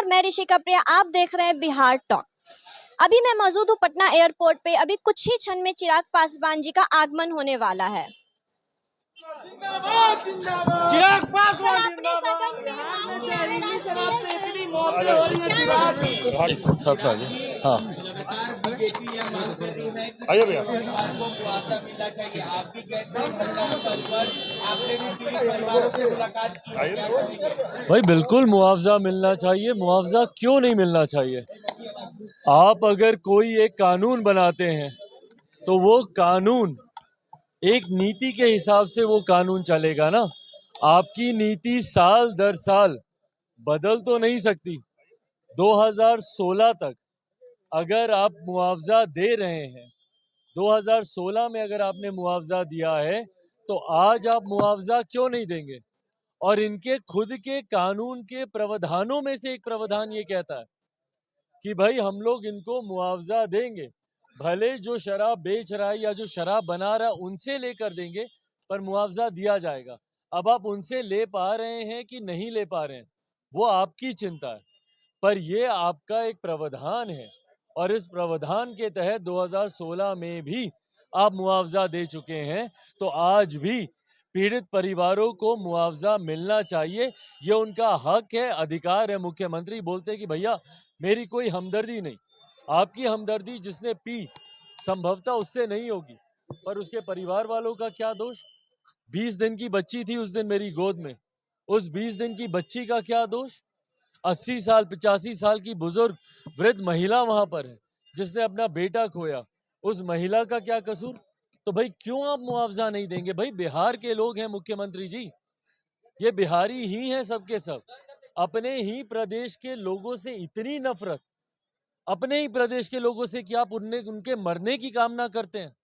मैं ऋषिका प्रिया, आप देख रहे हैं बिहार टॉक। अभी मैं मौजूद हूँ पटना एयरपोर्ट पे। अभी कुछ ही क्षण में चिराग पासवान जी का आगमन होने वाला है। चिराग पासवान अपने सदन में मांग किया है राष्ट्रीय एक साथ आ जाए। हाँ आइए भैया। भाई बिल्कुल मुआवजा मिलना चाहिए। मुआवजा क्यों नहीं मिलना चाहिए? आप अगर कोई एक कानून बनाते हैं तो वो कानून एक नीति के हिसाब से वो कानून चलेगा ना। आपकी नीति साल दर साल बदल तो नहीं सकती। 2016 तक अगर आप मुआवजा दे रहे हैं, 2016 में अगर आपने मुआवजा दिया है तो आज आप मुआवजा क्यों नहीं देंगे? और इनके खुद के कानून के प्रावधानों में से एक प्रावधान ये कहता है कि भाई हम लोग इनको मुआवजा देंगे, भले जो शराब बेच रहा है या जो शराब बना रहा है उनसे लेकर देंगे, पर मुआवजा दिया जाएगा। अब आप उनसे ले पा रहे हैं कि नहीं ले पा रहे हैं वो आपकी चिंता है, पर ये आपका एक प्रावधान है और इस प्रावधान के तहत 2016 में भी आप मुआवजा दे चुके हैं। तो आज भी पीड़ित परिवारों को मुआवजा मिलना चाहिए, ये उनका हक है, अधिकार है। मुख्यमंत्री बोलते हैं कि भैया मेरी कोई हमदर्दी नहीं। आपकी हमदर्दी जिसने पी संभवतः उससे नहीं होगी, पर उसके परिवार वालों का क्या दोष? 20 दिन की बच्ची थी उस दिन मेरी गोद में, उस 20 दिन की बच्ची का क्या दोष? 80 साल 85 साल की बुजुर्ग वृद्ध महिला वहां पर है जिसने अपना बेटा खोया, उस महिला का क्या कसूर? तो भाई क्यों आप मुआवजा नहीं देंगे? भाई बिहार के लोग हैं मुख्यमंत्री जी, ये बिहारी ही हैं सबके सब। अपने ही प्रदेश के लोगों से इतनी नफरत, अपने ही प्रदेश के लोगों से कि आप उनके मरने की कामना करते हैं,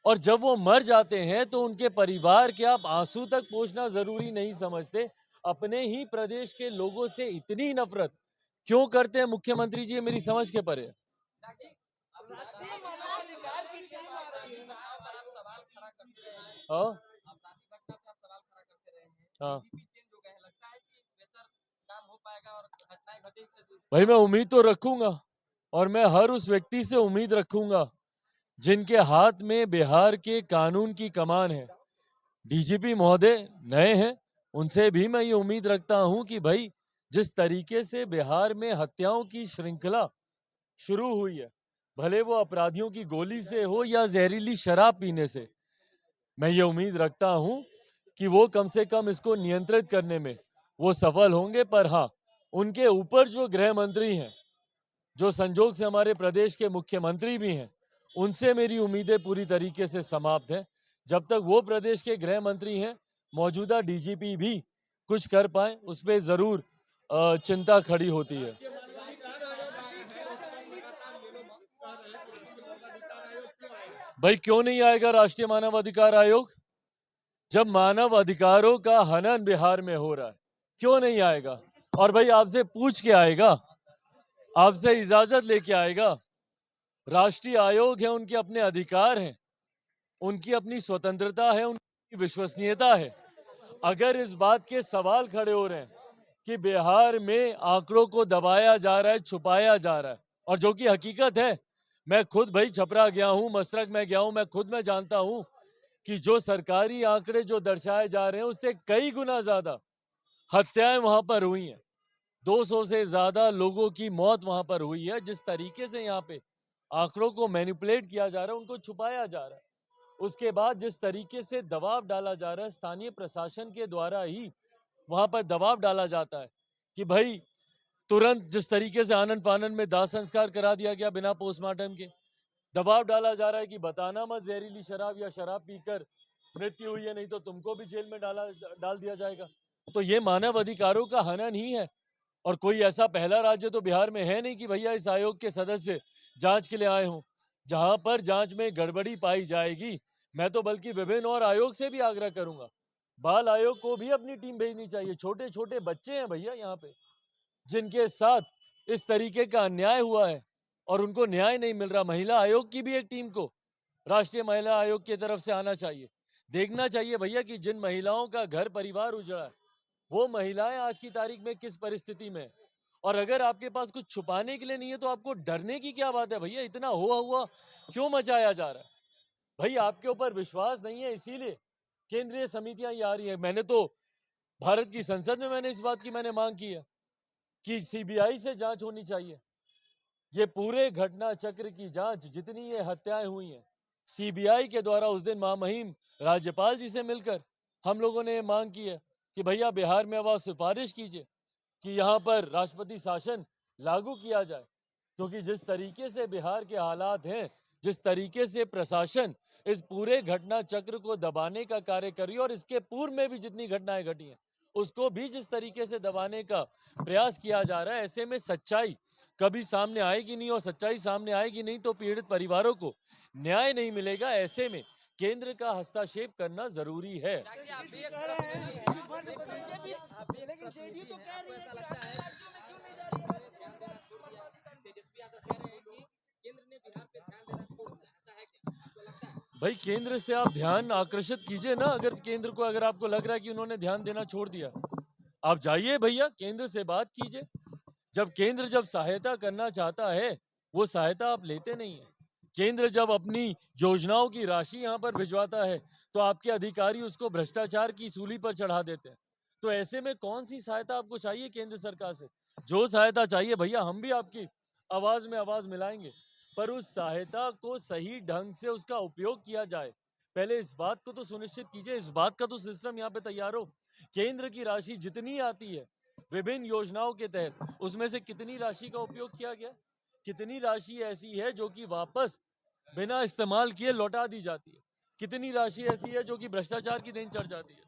और जब वो मर जाते हैं तो उनके परिवार के आप आंसू तक पोंछना जरूरी नहीं समझते। अपने ही प्रदेश के लोगों से इतनी नफरत क्यों करते हैं मुख्यमंत्री जी? ये मेरी समझ के परे है। हाँ हाँ भाई मैं उम्मीद तो रखूंगा, और मैं हर उस व्यक्ति से उम्मीद रखूंगा जिनके हाथ में बिहार के कानून की कमान है। डीजीपी महोदय नए हैं, उनसे भी मैं ये उम्मीद रखता हूं कि भाई जिस तरीके से बिहार में हत्याओं की श्रृंखला शुरू हुई है, भले वो अपराधियों की गोली से हो या जहरीली शराब पीने से, मैं ये उम्मीद रखता हूं कि वो कम से कम इसको नियंत्रित करने में वो सफल होंगे। पर हाँ, उनके ऊपर जो गृह मंत्री हैं, जो संजोग से हमारे प्रदेश के मुख्यमंत्री भी हैं, उनसे मेरी उम्मीदें पूरी तरीके से समाप्त हैं। जब तक वो प्रदेश के गृह मंत्री हैं, मौजूदा डीजीपी भी कुछ कर पाए, उस पर जरूर चिंता खड़ी होती है। भाई क्यों नहीं आएगा राष्ट्रीय मानव अधिकार आयोग? जब मानव अधिकारों का हनन बिहार में हो रहा है, क्यों नहीं आएगा? और भाई आपसे पूछ के आएगा, आपसे इजाजत लेके आएगा। राष्ट्रीय आयोग है, उनके अपने अधिकार हैं, उनकी अपनी स्वतंत्रता है, उनकी विश्वसनीयता है। अगर इस बात के सवाल खड़े हो रहे हैं कि बिहार में आंकड़ों को दबाया जा रहा है, छुपाया जा रहा है, और जो कि हकीकत है, मैं खुद भाई छपरा गया हूं, मसरक में गया हूं, मैं खुद में जानता हूं कि जो सरकारी आंकड़े जो दर्शाए जा रहे हैं उससे कई गुना ज्यादा हत्याएं वहां पर हुई हैं। 200 से ज्यादा लोगों की मौत वहां पर हुई है। जिस तरीके से यहाँ पे आंकड़ों को मैनिपुलेट किया जा रहा है, उनको छुपाया जा रहा है, उसके बाद जिस तरीके से दबाव डाला जा रहा है, स्थानीय प्रशासन के द्वारा ही वहां पर दबाव डाला जाता है कि भाई तुरंत, जिस तरीके से आनन फानन में दाह संस्कार करा दिया गया बिना पोस्टमार्टम के, दबाव डाला जा रहा है कि बताना मत जहरीली शराब या शराब पीकर मृत्यु हुई है, नहीं तो तुमको भी जेल में डाल दिया जाएगा। तो ये मानव अधिकारों का हनन ही है। और कोई ऐसा पहला राज्य तो बिहार में है नहीं कि भैया इस आयोग के सदस्य जांच के लिए आए हों। जहां पर जांच में गड़बड़ी पाई जाएगी, मैं तो बल्कि विभिन्न और आयोग से भी आग्रह करूंगा, बाल आयोग को भी अपनी टीम भेजनी चाहिए। छोटे छोटे बच्चे हैं भैया यहाँ पे जिनके साथ इस तरीके का अन्याय हुआ है और उनको न्याय नहीं मिल रहा। महिला आयोग की भी एक टीम को राष्ट्रीय महिला आयोग की तरफ से आना चाहिए, देखना चाहिए भैया कि जिन महिलाओं का घर परिवार उजड़ा है, वो महिलाएं आज की तारीख में किस परिस्थिति में, और अगर आपके पास कुछ छुपाने के लिए नहीं है तो आपको डरने की क्या बात है भैया? इतना हुआ क्यों मचाया जा रहा है? भाई आपके ऊपर विश्वास नहीं है, इसीलिए केंद्रीय समितियां ये आ रही है। मैंने तो भारत की संसद में मैंने इस बात की मैंने मांग की है कि सीबीआई से जांच होनी चाहिए। ये पूरे घटना चक्र की जांच, जितनी ये हत्याएं हुई हैं, सीबीआई के द्वारा उस दिन महामहिम राज्यपाल जी से मिलकर हम लोगों ने ये मांग की है कि भैया बिहार में अब आप सिफारिश कीजिए कि यहाँ पर राष्ट्रपति शासन लागू किया जाए, क्योंकि जिस तरीके से बिहार के हालात हैं, जिस तरीके से प्रशासन इस पूरे घटना चक्र को दबाने का कार्य कर रही है और इसके पूर्व में भी जितनी घटनाएं घटी हैं उसको भी जिस तरीके से दबाने का प्रयास किया जा रहा है, ऐसे में सच्चाई कभी सामने आएगी नहीं, और सच्चाई सामने आएगी नहीं तो पीड़ित परिवारों को न्याय नहीं मिलेगा। ऐसे में केंद्र का हस्तक्षेप करना जरूरी है। ताकि आप भी एक प्रतिनिधि हैं, आप भी एक प्रतिनिधि हैं, आपको ऐसा लगता है कि बिहार ने ध्यान देना छोड़ दिया? तेजस्वी यादव कह रहे हैं कि केंद्र ने बिहार पे ध्यान देना छोड़ दिया, ऐसा है क्या? आपको लगता है? भाई केंद्र से आप ध्यान आकर्षित कीजिए ना। अगर केंद्र को, अगर आपको लग रहा है कि उन्होंने ध्यान देना छोड़ दिया, आप जाइए भैया केंद्र से बात कीजिए। जब केंद्र जब सहायता करना चाहता है वो सहायता आप लेते नहीं है। केंद्र जब अपनी योजनाओं की राशि यहाँ पर भिजवाता है तो आपके अधिकारी उसको भ्रष्टाचार की सूली पर चढ़ा देते हैं। तो ऐसे में कौन सी सहायता आपको चाहिए केंद्र सरकार से? जो सहायता चाहिए भैया हम भी आपकी आवाज में आवाज मिलाएंगे, पर उस सहायता को सही ढंग से उसका उपयोग किया जाए। पहले इस बात को तो सुनिश्चित कीजिए, इस बात का तो सिस्टम यहाँ पे तैयार हो। केंद्र की राशि जितनी आती है विभिन्न योजनाओं के तहत, उसमें से कितनी राशि का उपयोग किया गया? कितनी राशि ऐसी है जो कि वापस बिना इस्तेमाल किए लौटा दी जाती है? कितनी राशि ऐसी है जो कि भ्रष्टाचार की देन चढ़ जाती है?